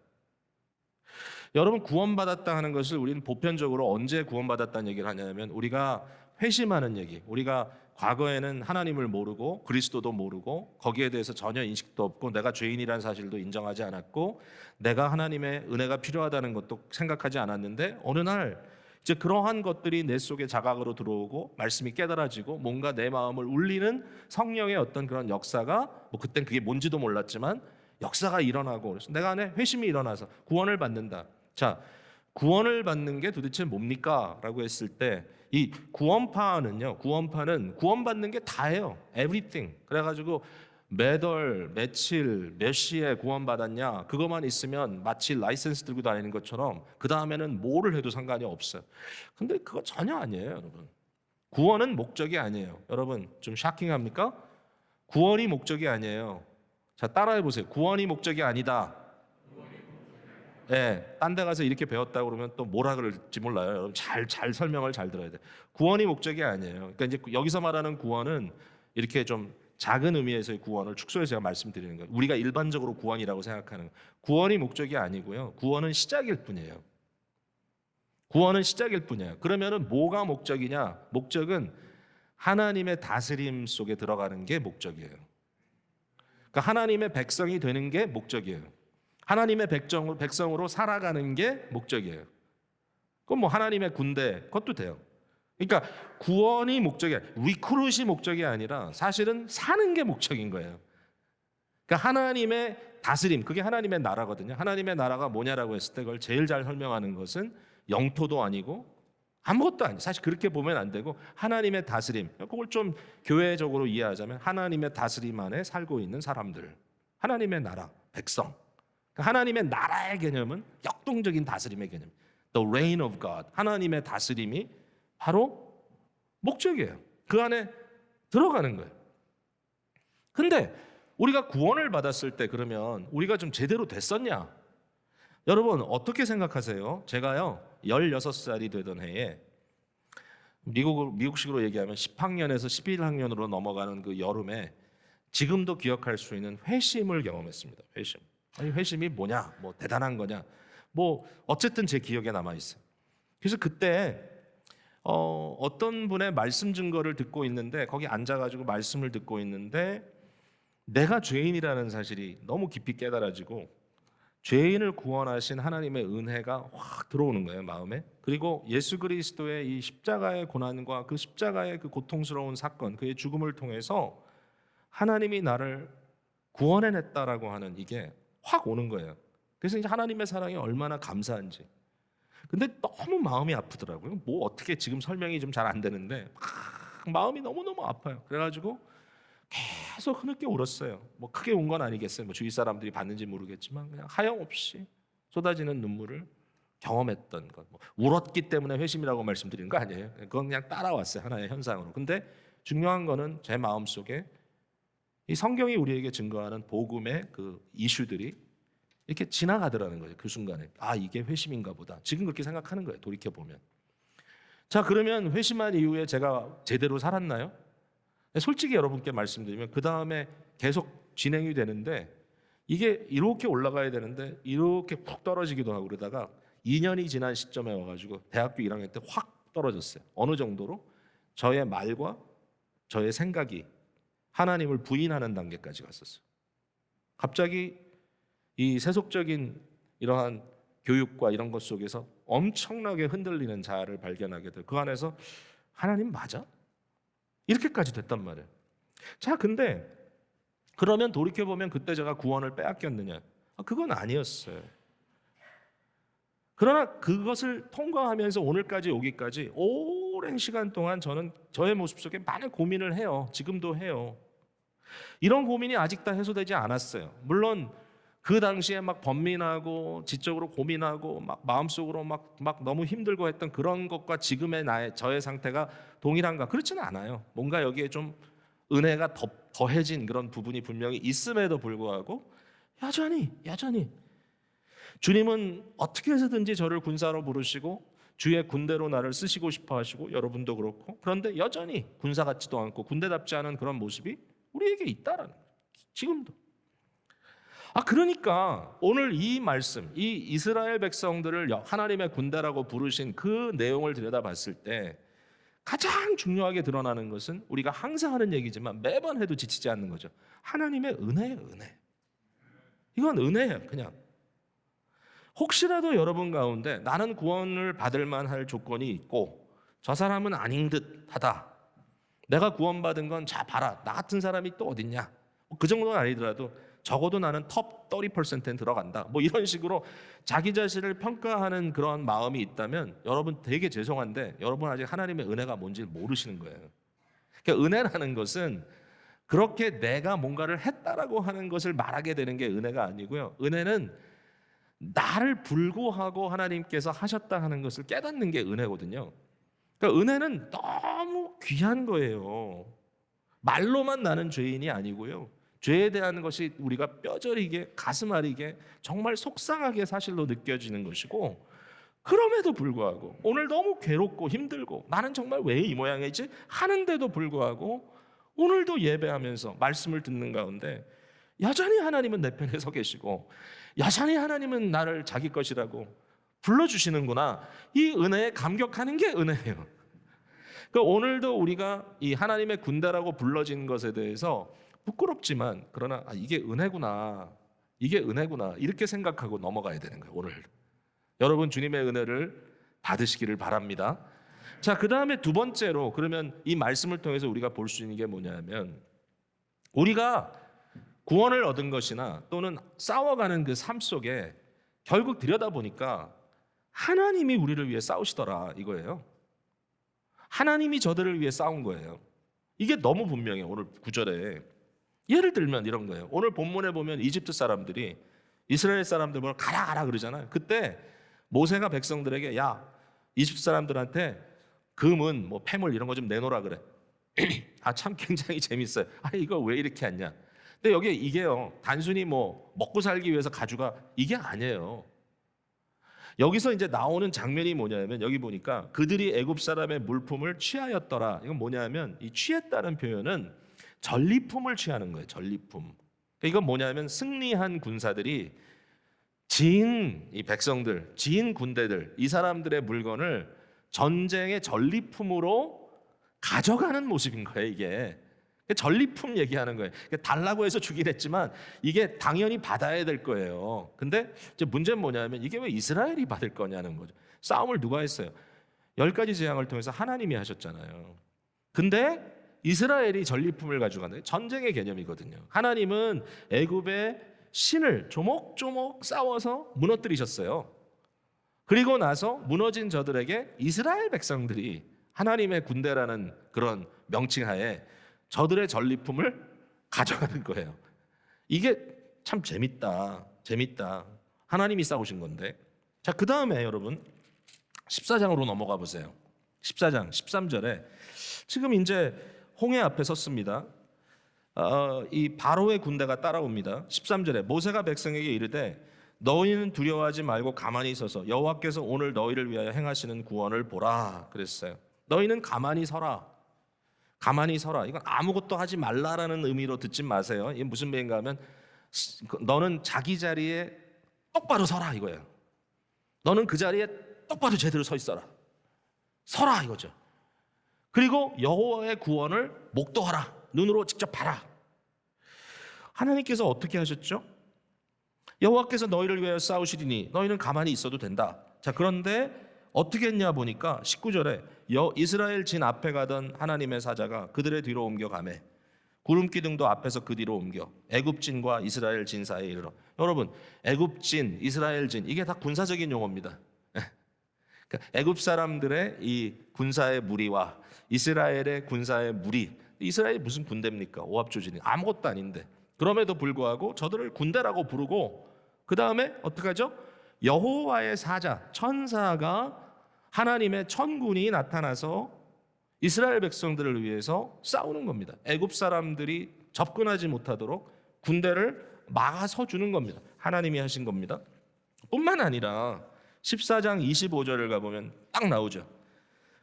여러분, 구원받았다 하는 것을 우리는 보편적으로 언제 구원받았다는 얘기를 하냐면 우리가 회심하는 얘기, 우리가 과거에는 하나님을 모르고 그리스도도 모르고 거기에 대해서 전혀 인식도 없고 내가 죄인이라는 사실도 인정하지 않았고 내가 하나님의 은혜가 필요하다는 것도 생각하지 않았는데 어느 날 이제 그러한 것들이 내 속에 자각으로 들어오고 말씀이 깨달아지고 뭔가 내 마음을 울리는 성령의 어떤 그런 역사가 뭐 그땐 그게 뭔지도 몰랐지만 역사가 일어나고 그래서 내가 안에 회심이 일어나서 구원을 받는다. 자, 구원을 받는 게 도대체 뭡니까? 라고 했을 때 이 구원파는요. 구원파는 구원받는 게 다예요. everything. 그래가지고 몇 월, 며칠, 몇 시에 구원받았냐 그것만 있으면 마치 라이센스 들고 다니는 것처럼 그 다음에는 뭐를 해도 상관이 없어요. 근데 그거 전혀 아니에요, 여러분. 구원은 목적이 아니에요. 여러분 좀 샤킹합니까? 구원이 목적이 아니에요. 자, 따라해 보세요. 구원이 목적이 아니다. 예, 딴 데 가서 이렇게 배웠다 그러면 또 뭐라 그럴지 몰라요. 여러분 잘 설명을 잘 들어야 돼. 구원이 목적이 아니에요. 그러니까 이제 여기서 말하는 구원은 이렇게 좀 작은 의미에서의 구원을 축소해서 제가 말씀드리는 거예요. 우리가 일반적으로 구원이라고 생각하는 구원이 목적이 아니고요. 구원은 시작일 뿐이에요. 구원은 시작일 뿐이에요. 그러면은 뭐가 목적이냐? 목적은 하나님의 다스림 속에 들어가는 게 목적이에요. 그러니까 하나님의 백성이 되는 게 목적이에요. 하나님의 백성으로 살아가는 게 목적이에요. 그건 뭐 하나님의 군대 그것도 돼요. 그러니까 구원이 목적이 아니라 리크루트이 목적이 아니라 사실은 사는 게 목적인 거예요. 그러니까 하나님의 다스림 그게 하나님의 나라거든요. 하나님의 나라가 뭐냐라고 했을 때 그걸 제일 잘 설명하는 것은 영토도 아니고 아무것도 아니에요. 사실 그렇게 보면 안 되고 하나님의 다스림 그걸 좀 교회적으로 이해하자면 하나님의 다스림 안에 살고 있는 사람들 하나님의 나라 백성 하나님의 나라의 개념은 역동적인 다스림의 개념 The reign of God 하나님의 다스림이 바로 목적이에요. 그 안에 들어가는 거예요. 근데 우리가 구원을 받았을 때 그러면 우리가 좀 제대로 됐었냐? 여러분 어떻게 생각하세요? 제가요 16살이 되던 해에 미국식으로 얘기하면 10학년에서 11학년으로 넘어가는 그 여름에 지금도 기억할 수 있는 회심을 경험했습니다. 회심. 아니 회심이 뭐냐? 뭐 대단한 거냐? 뭐 어쨌든 제 기억에 남아 있어요. 그래서 그때 어떤 분의 말씀 증거를 듣고 있는데 거기 앉아가지고 말씀을 듣고 있는데 내가 죄인이라는 사실이 너무 깊이 깨달아지고 죄인을 구원하신 하나님의 은혜가 확 들어오는 거예요 마음에. 그리고 예수 그리스도의 이 십자가의 고난과 그 십자가의 그 고통스러운 사건 그의 죽음을 통해서 하나님이 나를 구원해냈다라고 하는 이게 확 오는 거예요. 그래서 이제 하나님의 사랑이 얼마나 감사한지. 근데 너무 마음이 아프더라고요. 뭐 어떻게 지금 설명이 좀 잘 안 되는데 마음이 너무너무 아파요. 그래가지고 계속 흐느껴 울었어요. 뭐 크게 운 건 아니겠어요. 뭐 주위 사람들이 봤는지 모르겠지만 그냥 하염없이 쏟아지는 눈물을 경험했던 것. 뭐 울었기 때문에 회심이라고 말씀드리는 거 아니에요. 그건 그냥 따라왔어요. 하나의 현상으로. 근데 중요한 거는 제 마음 속에 이 성경이 우리에게 증거하는 복음의 그 이슈들이 이렇게 지나가더라는 거죠. 그 순간에 아 이게 회심인가 보다. 지금 그렇게 생각하는 거예요. 돌이켜 보면. 자 그러면 회심한 이후에 제가 제대로 살았나요? 솔직히 여러분께 말씀드리면 그 다음에 계속 진행이 되는데 이게 이렇게 올라가야 되는데 이렇게 푹 떨어지기도 하고 그러다가 2년이 지난 시점에 와가지고 대학교 1학년 때 확 떨어졌어요. 어느 정도로 저의 말과 저의 생각이 하나님을 부인하는 단계까지 갔었어요. 갑자기 이 세속적인 이러한 교육과 이런 것 속에서 엄청나게 흔들리는 자아를 발견하게 돼요. 그 안에서 하나님 맞아? 이렇게까지 됐단 말이에요. 자, 근데 그러면 돌이켜보면 그때 제가 구원을 빼앗겼느냐? 그건 아니었어요. 그러나 그것을 통과하면서 오늘까지 오기까지 오랜 시간 동안 저는 저의 모습 속에 많은 고민을 해요. 지금도 해요. 이런 고민이 아직 다 해소되지 않았어요. 물론 그 당시에 막 번민하고 지적으로 고민하고 막 마음속으로 막 너무 힘들고 했던 그런 것과 지금의 저의 상태가 동일한가? 그렇지는 않아요. 뭔가 여기에 좀 은혜가 더해진 그런 부분이 분명히 있음에도 불구하고 여전히 주님은 어떻게 해서든지 저를 군사로 부르시고 주의 군대로 나를 쓰시고 싶어 하시고 여러분도 그렇고 그런데 여전히 군사 같지도 않고 군대답지 않은 그런 모습이 우리에게 있다라는 거예요. 지금도. 그러니까 오늘 이 말씀, 이 이스라엘 백성들을 하나님의 군대라고 부르신 그 내용을 들여다봤을 때 가장 중요하게 드러나는 것은 우리가 항상 하는 얘기지만 매번 해도 지치지 않는 거죠. 하나님의 은혜예요, 은혜. 이건 은혜예요, 그냥. 혹시라도 여러분 가운데 나는 구원을 받을 만할 조건이 있고 저 사람은 아닌 듯 하다. 내가 구원받은 건 자 봐라. 나 같은 사람이 또 어딨냐. 그 정도는 아니더라도 적어도 나는 톱 30%는 들어간다. 뭐 이런 식으로 자기 자신을 평가하는 그런 마음이 있다면 여러분 되게 죄송한데 여러분 아직 하나님의 은혜가 뭔지 모르시는 거예요. 그러니까 은혜라는 것은 그렇게 내가 뭔가를 했다라고 하는 것을 말하게 되는 게 은혜가 아니고요. 은혜는 나를 불구하고 하나님께서 하셨다 하는 것을 깨닫는 게 은혜거든요. 그러니까 은혜는 너무 귀한 거예요. 말로만 나는 죄인이 아니고요. 죄에 대한 것이 우리가 뼈저리게 가슴 아리게 정말 속상하게 사실로 느껴지는 것이고 그럼에도 불구하고 오늘 너무 괴롭고 힘들고 나는 정말 왜 이 모양이지 하는데도 불구하고 오늘도 예배하면서 말씀을 듣는 가운데 여전히 하나님은 내 편에 서 계시고 여전히 하나님은 나를 자기 것이라고 불러주시는구나. 이 은혜에 감격하는 게 은혜예요. 그러니까 오늘도 우리가 이 하나님의 군대라고 불러진 것에 대해서 부끄럽지만 그러나 이게 은혜구나. 이게 은혜구나. 이렇게 생각하고 넘어가야 되는 거예요. 오늘 여러분 주님의 은혜를 받으시기를 바랍니다. 자, 그 다음에 두 번째로 그러면 이 말씀을 통해서 우리가 볼 수 있는 게 뭐냐면 우리가 구원을 얻은 것이나 또는 싸워가는 그 삶 속에 결국 들여다보니까 하나님이 우리를 위해 싸우시더라 이거예요. 하나님이 저들을 위해 싸운 거예요. 이게 너무 분명해요. 오늘 구절에 예를 들면 이런 거예요. 오늘 본문에 보면 이집트 사람들이 이스라엘 사람들 뭘 가라 가라 그러잖아요. 그때 모세가 백성들에게 야 이집트 사람들한테 금은 뭐 폐물 이런 거 좀 내놓으라 그래. 아 참 굉장히 재밌어요. 아 이거 왜 이렇게 했냐. 근데 여기 이게요 단순히 뭐 먹고 살기 위해서 가져가 이게 아니에요. 여기서 이제 나오는 장면이 뭐냐면 여기 보니까 그들이 애굽 사람의 물품을 취하였더라. 이건 뭐냐면 이 취했다는 표현은 전리품을 취하는 거예요. 전리품. 그러니까 이건 뭐냐면 승리한 군사들이 진 이 백성들, 진 군대들 이 사람들의 물건을 전쟁의 전리품으로 가져가는 모습인 거예요. 이게 전리품 얘기하는 거예요. 달라고 해서 주긴 했지만 이게 당연히 받아야 될 거예요. 근데 이제 문제는 뭐냐면 이게 왜 이스라엘이 받을 거냐는 거죠. 싸움을 누가 했어요? 10가지 재앙을 통해서 하나님이 하셨잖아요. 근데 이스라엘이 전리품을 가져가는 전쟁의 개념이거든요. 하나님은 애굽의 신을 조목조목 싸워서 무너뜨리셨어요. 그리고 나서 무너진 저들에게 이스라엘 백성들이 하나님의 군대라는 그런 명칭하에 저들의 전리품을 가져가는 거예요. 이게 참 재밌다. 하나님이 싸우신 건데. 자, 그 다음에 여러분 14장으로 넘어가 보세요. 14장 13절에 지금 이제 홍해 앞에 섰습니다. 이 바로의 군대가 따라옵니다. 13절에 모세가 백성에게 이르되 너희는 두려워하지 말고 가만히 서서 여호와께서 오늘 너희를 위하여 행하시는 구원을 보라 그랬어요. 너희는 가만히 서라. 가만히 서라. 이건 아무것도 하지 말라라는 의미로 듣지 마세요. 이게 무슨 말인가 하면 너는 자기 자리에 똑바로 서라 이거예요. 너는 그 자리에 똑바로 제대로 서 있어라. 서라 이거죠. 그리고 여호와의 구원을 목도하라. 눈으로 직접 봐라. 하나님께서 어떻게 하셨죠? 여호와께서 너희를 위하여 싸우시리니 너희는 가만히 있어도 된다. 자, 그런데 어떻게 했냐 보니까 19절에 이스라엘 진 앞에 가던 하나님의 사자가 그들의 뒤로 옮겨가매 구름 기둥도 앞에서 그 뒤로 옮겨 애굽 진과 이스라엘 진 사이에 이르러. 여러분 애굽 진, 이스라엘 진 이게 다 군사적인 용어입니다. 그러니까 애굽 사람들의 이 군사의 무리와 이스라엘의 군사의 무리. 이스라엘이 무슨 군대입니까? 오합조진이 아무것도 아닌데 그럼에도 불구하고 저들을 군대라고 부르고 그 다음에 어떻게 하죠? 여호와의 사자, 천사가 하나님의 천군이 나타나서 이스라엘 백성들을 위해서 싸우는 겁니다. 애굽 사람들이 접근하지 못하도록 군대를 막아서 주는 겁니다. 하나님이 하신 겁니다. 뿐만 아니라 14장 25절을 가보면 딱 나오죠.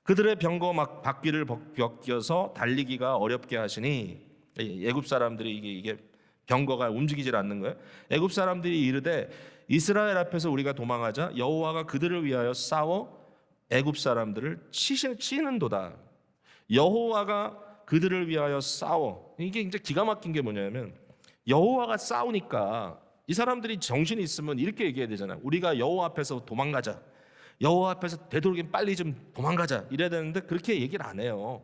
그들의 병거 막 바퀴를 벗겨서 달리기가 어렵게 하시니 애굽 사람들이 이게 병거가 움직이질 않는 거예요. 애굽 사람들이 이르되 이스라엘 앞에서 우리가 도망하자 여호와가 그들을 위하여 싸워 애굽 사람들을 치는도다. 여호와가 그들을 위하여 싸워. 이게 이제 기가 막힌 게 뭐냐면 여호와가 싸우니까 이 사람들이 정신이 있으면 이렇게 얘기해야 되잖아요. 우리가 여호와 앞에서 도망가자. 여호와 앞에서 되도록이면 빨리 좀 도망가자. 이래야 되는데 그렇게 얘기를 안 해요.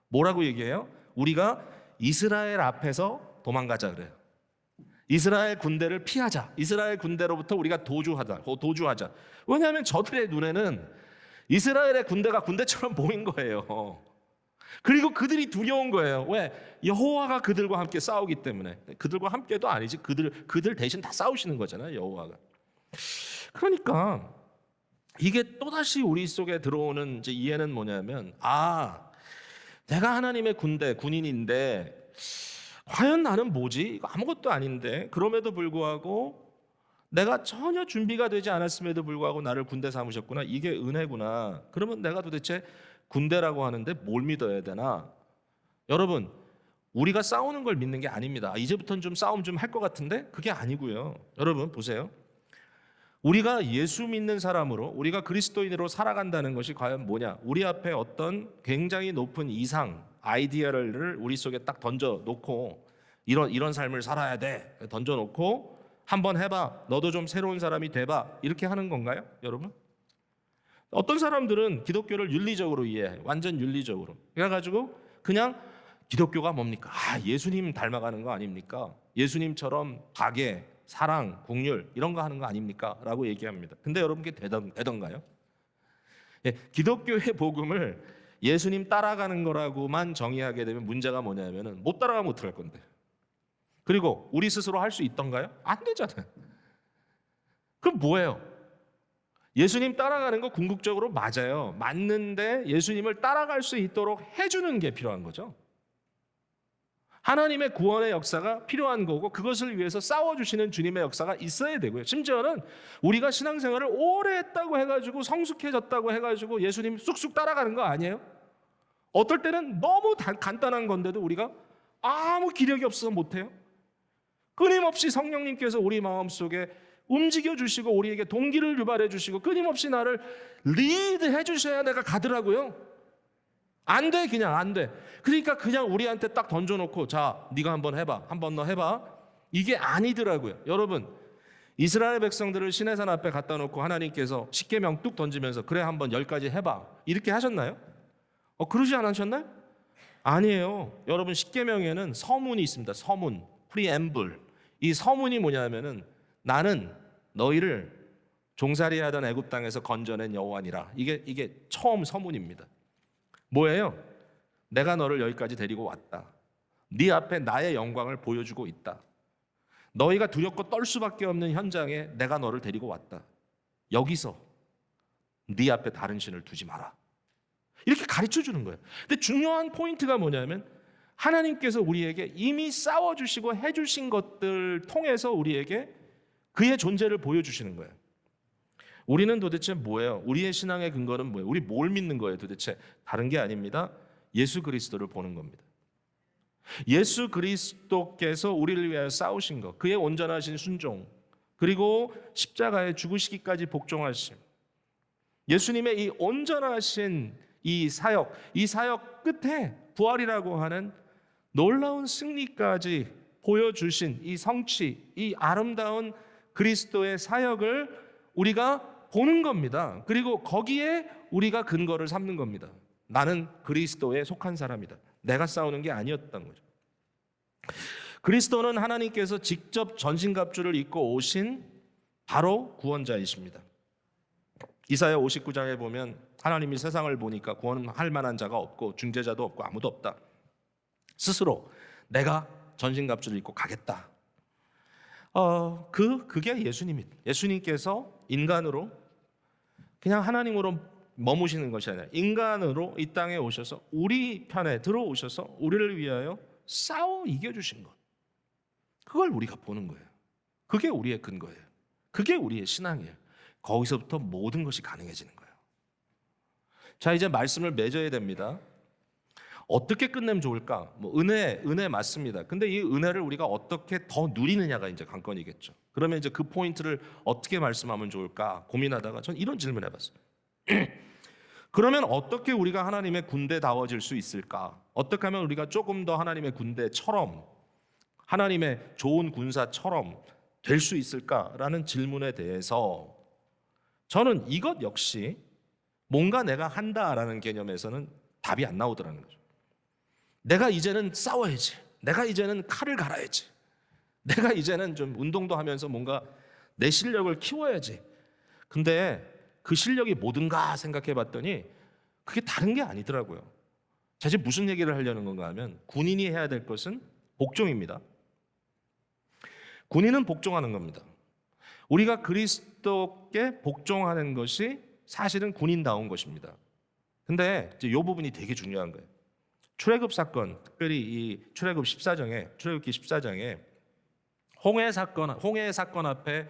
뭐라고 얘기해요? 우리가 이스라엘 앞에서 도망가자 그래요. 이스라엘 군대를 피하자. 이스라엘 군대로부터 우리가 도주하자. 왜냐하면 저들의 눈에는 이스라엘의 군대가 군대처럼 보인 거예요. 그리고 그들이 두려운 거예요. 왜? 여호와가 그들과 함께 싸우기 때문에. 그들과 함께도 아니지. 그들 대신 다 싸우시는 거잖아요. 여호와가. 그러니까 이게 또다시 우리 속에 들어오는 이제 이해는 뭐냐면 내가 하나님의 군인인데 과연 나는 뭐지? 이거 아무것도 아닌데 그럼에도 불구하고 내가 전혀 준비가 되지 않았음에도 불구하고 나를 군대 삼으셨구나. 이게 은혜구나. 그러면 내가 도대체 군대라고 하는데 뭘 믿어야 되나? 여러분, 우리가 싸우는 걸 믿는 게 아닙니다. 이제부터는 좀 싸움 좀 할 것 같은데 그게 아니고요. 여러분 보세요. 우리가 예수 믿는 사람으로 우리가 그리스도인으로 살아간다는 것이 과연 뭐냐? 우리 앞에 어떤 굉장히 높은 이상, 아이디어를 우리 속에 딱 던져 놓고 이런 삶을 살아야 돼. 던져 놓고 한번 해봐. 너도 좀 새로운 사람이 돼봐. 이렇게 하는 건가요, 여러분? 어떤 사람들은 기독교를 윤리적으로 이해해요. 완전 윤리적으로. 그래가지고 그냥 기독교가 뭡니까? 예수님 닮아가는 거 아닙니까? 예수님처럼 가계, 사랑, 긍휼 이런 거 하는 거 아닙니까? 라고 얘기합니다. 근데 여러분께 되던가요? 기독교의 복음을 예수님 따라가는 거라고만 정의하게 되면 문제가 뭐냐면은 못 따라가면 어떡할 건데? 그리고 우리 스스로 할 수 있던가요? 안 되잖아요. 그럼 뭐예요? 예수님 따라가는 거 궁극적으로 맞아요. 맞는데 예수님을 따라갈 수 있도록 해주는 게 필요한 거죠. 하나님의 구원의 역사가 필요한 거고 그것을 위해서 싸워주시는 주님의 역사가 있어야 되고요. 심지어는 우리가 신앙생활을 오래 했다고 해가지고 성숙해졌다고 해가지고 예수님 쑥쑥 따라가는 거 아니에요? 어떨 때는 너무 간단한 건데도 우리가 아무 기력이 없어서 못해요. 끊임없이 성령님께서 우리 마음속에 움직여주시고 우리에게 동기를 유발해 주시고 끊임없이 나를 리드해 주셔야 내가 가더라고요. 안 돼, 그냥 안 돼. 그러니까 그냥 우리한테 딱 던져놓고 자, 네가 한번 해봐, 한번 너 해봐. 이게 아니더라고요. 여러분, 이스라엘 백성들을 시내산 앞에 갖다 놓고 하나님께서 십계명 뚝 던지면서 그래 한번 10가지 해봐 이렇게 하셨나요? 그러지 않으셨나요? 아니에요. 여러분, 십계명에는 서문이 있습니다. 서문, 프리엠블. 이 서문이 뭐냐면은 나는 너희를 종살이하던 애굽 땅에서 건져낸 여호와니라. 이게 처음 서문입니다. 뭐예요? 내가 너를 여기까지 데리고 왔다. 네 앞에 나의 영광을 보여주고 있다. 너희가 두렵고 떨 수밖에 없는 현장에 내가 너를 데리고 왔다. 여기서 네 앞에 다른 신을 두지 마라. 이렇게 가르쳐 주는 거예요. 근데 중요한 포인트가 뭐냐면 하나님께서 우리에게 이미 싸워주시고 해주신 것들 통해서 우리에게 그의 존재를 보여주시는 거예요. 우리는 도대체 뭐예요? 우리의 신앙의 근거는 뭐예요? 우리 뭘 믿는 거예요 도대체? 다른 게 아닙니다. 예수 그리스도를 보는 겁니다. 예수 그리스도께서 우리를 위하여 싸우신 것, 그의 온전하신 순종, 그리고 십자가에 죽으시기까지 복종하심, 예수님의 이 온전하신 이 사역 끝에 부활이라고 하는 놀라운 승리까지 보여주신 이 성취, 이 아름다운 그리스도의 사역을 우리가 보는 겁니다. 그리고 거기에 우리가 근거를 삼는 겁니다. 나는 그리스도에 속한 사람이다. 내가 싸우는 게 아니었던 거죠. 그리스도는 하나님께서 직접 전신갑주를 입고 오신 바로 구원자이십니다. 이사야 59장에 보면 하나님이 세상을 보니까 구원할 만한 자가 없고 중재자도 없고 아무도 없다. 스스로 내가 전신갑주를 입고 가겠다. 그게 예수님입니다. 예수님께서 인간으로 그냥 하나님으로 머무시는 것이 아니라 인간으로 이 땅에 오셔서 우리 편에 들어오셔서 우리를 위하여 싸워 이겨주신 것. 그걸 우리가 보는 거예요. 그게 우리의 근거예요. 그게 우리의 신앙이에요. 거기서부터 모든 것이 가능해지는 거예요. 자, 이제 말씀을 맺어야 됩니다. 어떻게 끝내면 좋을까? 은혜 맞습니다. 근데 이 은혜를 우리가 어떻게 더 누리느냐가 이제 관건이겠죠. 그러면 이제 그 포인트를 어떻게 말씀하면 좋을까 고민하다가 전 이런 질문을 해봤어요. 그러면 어떻게 우리가 하나님의 군대다워질 수 있을까? 어떻게 하면 우리가 조금 더 하나님의 군대처럼, 하나님의 좋은 군사처럼 될 수 있을까라는 질문에 대해서 저는 이것 역시 뭔가 내가 한다라는 개념에서는 답이 안 나오더라는 거죠. 내가 이제는 싸워야지. 내가 이제는 칼을 갈아야지. 내가 이제는 좀 운동도 하면서 뭔가 내 실력을 키워야지. 근데 그 실력이 뭐든가 생각해 봤더니 그게 다른 게 아니더라고요. 자, 지금 무슨 얘기를 하려는 건가 하면 군인이 해야 될 것은 복종입니다. 군인은 복종하는 겁니다. 우리가 그리스도께 복종하는 것이 사실은 군인다운 것입니다. 근데 이제 이 부분이 되게 중요한 거예요. 출애굽 사건, 특별히 이 출애굽기 14장에 홍해 사건 앞에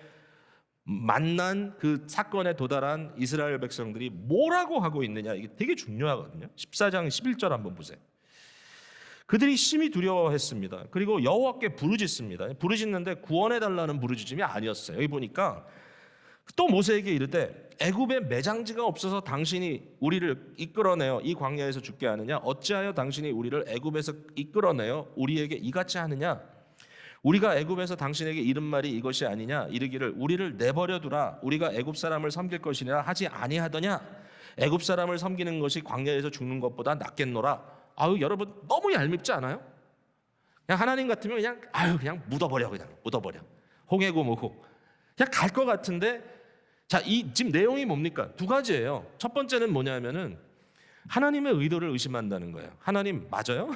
만난 그 사건에 도달한 이스라엘 백성들이 뭐라고 하고 있느냐, 이게 되게 중요하거든요. 14장 11절 한번 보세요. 그들이 심히 두려워했습니다. 그리고 여호와께 부르짖습니다. 부르짖는데 구원해달라는 부르짖음이 아니었어요. 여기 보니까 또 모세에게 이르되 애굽에 매장지가 없어서 당신이 우리를 이끌어내어 이 광야에서 죽게 하느냐? 어찌하여 당신이 우리를 애굽에서 이끌어내어 우리에게 이같이 하느냐? 우리가 애굽에서 당신에게 이른 말이 이것이 아니냐? 이르기를 우리를 내버려 두라. 우리가 애굽 사람을 섬길 것이니라 하지 아니하더냐? 애굽 사람을 섬기는 것이 광야에서 죽는 것보다 낫겠노라. 아유, 여러분 너무 얄밉지 않아요? 그냥 하나님 같으면 그냥 묻어버려. 홍해고 뭐고 그냥 갈 것 같은데, 자, 이 지금 내용이 뭡니까? 두 가지예요. 첫 번째는 뭐냐면은 하나님의 의도를 의심한다는 거예요. 하나님 맞아요?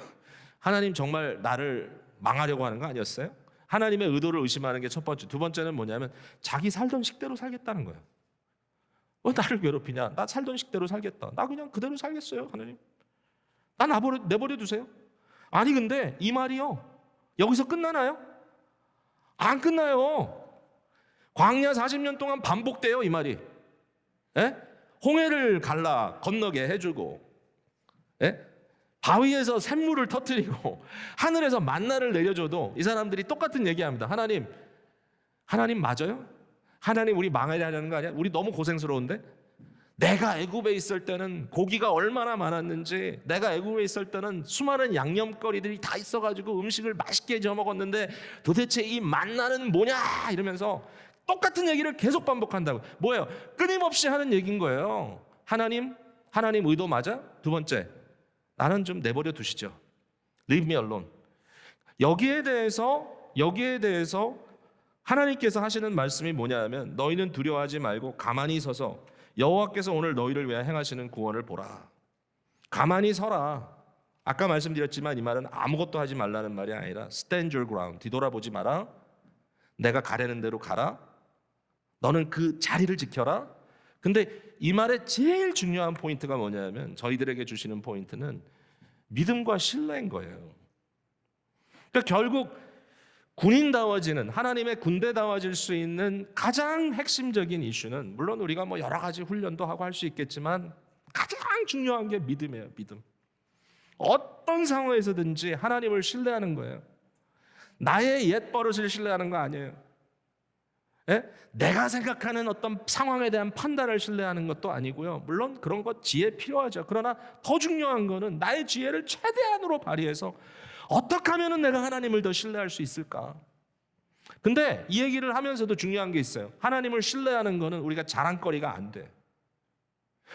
하나님 정말 나를 망하려고 하는 거 아니었어요? 하나님의 의도를 의심하는 게 첫 번째. 두 번째는 뭐냐면 자기 살던 식대로 살겠다는 거예요. 나를 괴롭히냐? 나 살던 식대로 살겠다. 나 그냥 그대로 살겠어요, 하나님. 나 내버려 두세요. 아니 근데 이 말이요, 여기서 끝나나요? 안 끝나요. 광야 40년 동안 반복돼요, 이 말이. 예? 홍해를 건너게 해주고, 예? 바위에서 샘물을 터뜨리고 하늘에서 만나를 내려줘도 이 사람들이 똑같은 얘기합니다. 하나님 맞아요? 하나님 우리 망하려 하는 거 아니야? 우리 너무 고생스러운데? 내가 애굽에 있을 때는 고기가 얼마나 많았는지, 내가 애굽에 있을 때는 수많은 양념거리들이 다 있어가지고 음식을 맛있게 지어 먹었는데 도대체 이 만나는 뭐냐? 이러면서 똑같은 얘기를 계속 반복한다고. 뭐예요? 끊임없이 하는 얘기인 거예요. 하나님 의도 맞아? 두 번째, 나는 좀 내버려 두시죠. Leave me alone. 여기에 대해서 하나님께서 하시는 말씀이 뭐냐면 너희는 두려워하지 말고 가만히 서서 여호와께서 오늘 너희를 위해 행하시는 구원을 보라. 가만히 서라. 아까 말씀드렸지만 이 말은 아무것도 하지 말라는 말이 아니라 stand your ground. 뒤돌아보지 마라. 내가 가려는 대로 가라. 너는 그 자리를 지켜라. 근데 이 말의 제일 중요한 포인트가 뭐냐면 저희들에게 주시는 포인트는 믿음과 신뢰인 거예요. 그러니까 결국 군인다워지는, 하나님의 군대다워질 수 있는 가장 핵심적인 이슈는, 물론 우리가 뭐 여러 가지 훈련도 하고 할 수 있겠지만 가장 중요한 게 믿음이에요. 믿음. 어떤 상황에서든지 하나님을 신뢰하는 거예요. 나의 옛 버릇을 신뢰하는 거 아니에요. 예? 내가 생각하는 어떤 상황에 대한 판단을 신뢰하는 것도 아니고요. 물론 그런 것 지혜 필요하죠. 그러나 더 중요한 거는 나의 지혜를 최대한으로 발휘해서 어떻게 하면 내가 하나님을 더 신뢰할 수 있을까? 근데 이 얘기를 하면서도 중요한 게 있어요. 하나님을 신뢰하는 거는 우리가 자랑거리가 안 돼.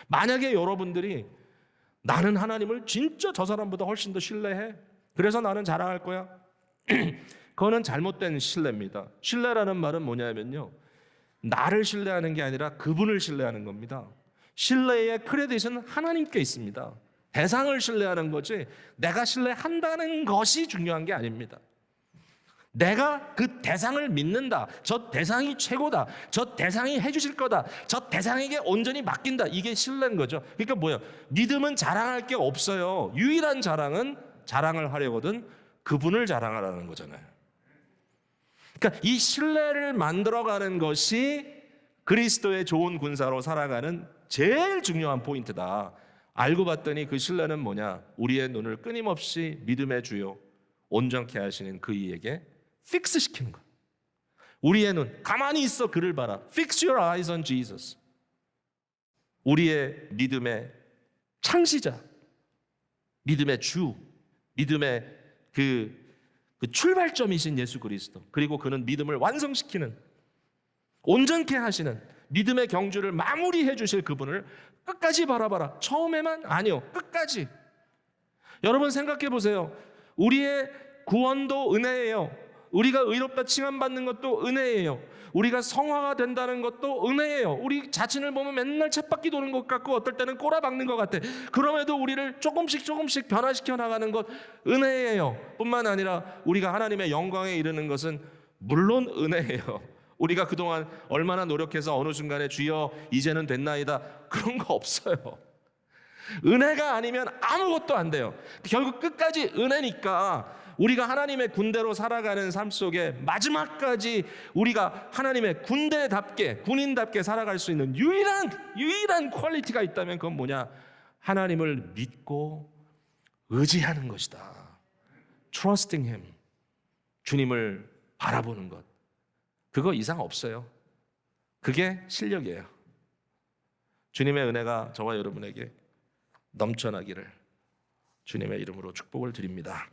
만약에 여러분들이 나는 하나님을 진짜 저 사람보다 훨씬 더 신뢰해, 그래서 나는 자랑할 거야, 그거는 잘못된 신뢰입니다. 신뢰라는 말은 뭐냐면요, 나를 신뢰하는 게 아니라 그분을 신뢰하는 겁니다. 신뢰의 크레딧은 하나님께 있습니다. 대상을 신뢰하는 거지 내가 신뢰한다는 것이 중요한 게 아닙니다. 내가 그 대상을 믿는다, 저 대상이 최고다, 저 대상이 해주실 거다, 저 대상에게 온전히 맡긴다, 이게 신뢰인 거죠. 그러니까 뭐예요? 믿음은 자랑할 게 없어요. 유일한 자랑은 자랑을 하려거든 그분을 자랑하라는 거잖아요. 그러니까 이 신뢰를 만들어가는 것이 그리스도의 좋은 군사로 살아가는 제일 중요한 포인트다. 알고 봤더니 그 신뢰는 뭐냐? 우리의 눈을 끊임없이 믿음의 주요 온전케 하시는 그 이에게 픽스 시키는 거야. 우리의 눈, 가만히 있어 그를 봐라. Fix your eyes on Jesus. 우리의 믿음의 창시자, 믿음의 주, 믿음의 그 출발점이신 예수 그리스도, 그리고 그는 믿음을 완성시키는, 온전케 하시는 믿음의 경주를 마무리해 주실 그분을 끝까지 바라봐라. 처음에만 아니요, 끝까지. 여러분 생각해 보세요. 우리의 구원도 은혜예요. 우리가 의롭다 칭함받는 것도 은혜예요. 우리가 성화가 된다는 것도 은혜예요. 우리 자신을 보면 맨날 쳇바퀴 도는 것 같고 어떨 때는 꼬라박는 것 같아. 그럼에도 우리를 조금씩 변화시켜 나가는 것 은혜예요. 뿐만 아니라 우리가 하나님의 영광에 이르는 것은 물론 은혜예요. 우리가 그동안 얼마나 노력해서 어느 순간에 주여 이제는 됐나이다 그런 거 없어요. 은혜가 아니면 아무것도 안 돼요. 결국 끝까지 은혜니까 우리가 하나님의 군대로 살아가는 삶 속에 마지막까지 우리가 하나님의 군대답게, 군인답게 살아갈 수 있는 유일한 퀄리티가 있다면 그건 뭐냐? 하나님을 믿고 의지하는 것이다. Trusting Him. 주님을 바라보는 것. 그거 이상 없어요. 그게 실력이에요. 주님의 은혜가 저와 여러분에게 넘쳐나기를 주님의 이름으로 축복을 드립니다.